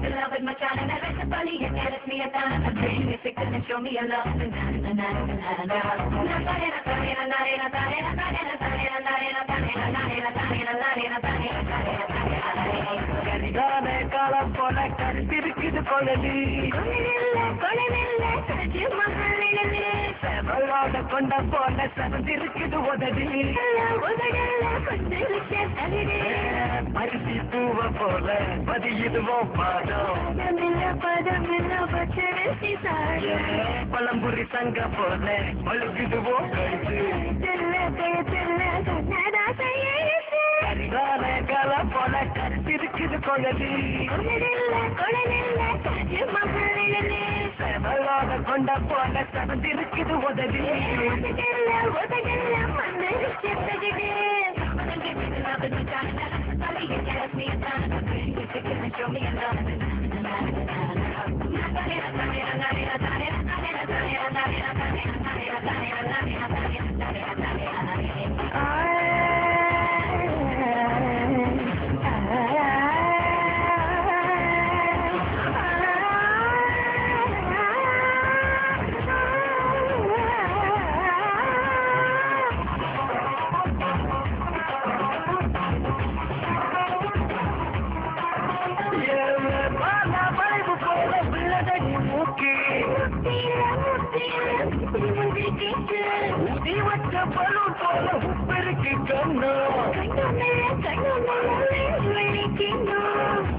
in love with my child, and I let the body hit me a time. Bring me sick and show me a love. கரிகாலே காலம் போல கருத்திருக்குது கொழலி செவலோட கொண்ட போல செவந்திருக்குது உதவி பருத்தி பூவ போல பதியுதுவோ பாதம் பழம்புரி சங்க போல பழுகுதுவோ கழுத்து கரிகாலே காலம் போல கருத்திருக்குது கொழலி செவலோட கொண்ட போல செவந்திருக்குது உதவி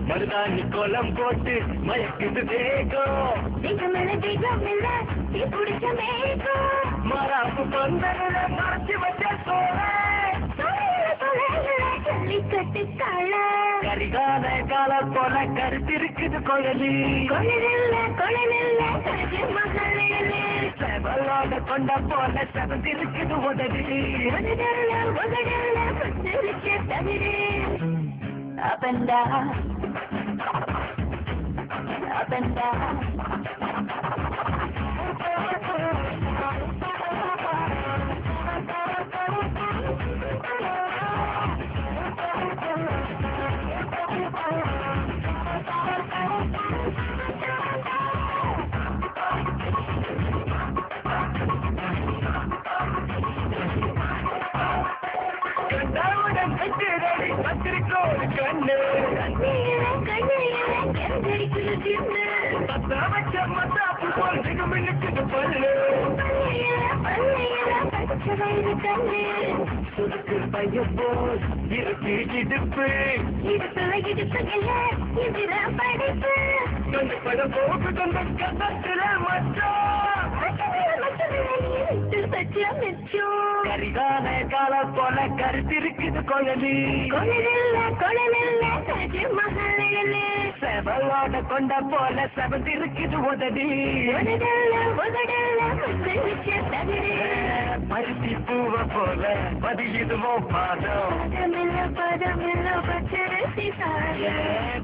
மருதாணி கோலம் போட்டு மயக்குது வேகம் மராப்பு பந்தல மறைச்சு வச்ச கரிகால கால போல கருத்திருக்குது கொழலி செவலோட கொண்ட போல செவந்திருக்குது உதவி Up and down, up and down. கண்ணு மத்தாப்பு போல் மினுக்குது பல்லு சுருக்கு பைய போல் இருக்கு இடுப்பு கொஞ்சம் பட போக்கு கொஞ்சம் கதத்துல கரிகால கால போல கருத்திருக்குது கொழலி செவலோட கொண்ட போல செவந்திருக்குது உதவி பருத்தி பூவ போல பதியுதுவோ பாதம்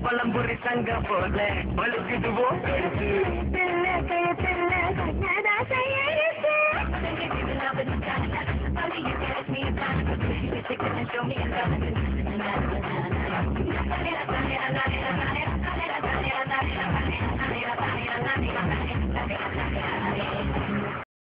பழம்புரி சங்க போல பழுகுதுவோ கழுத்து show me a love.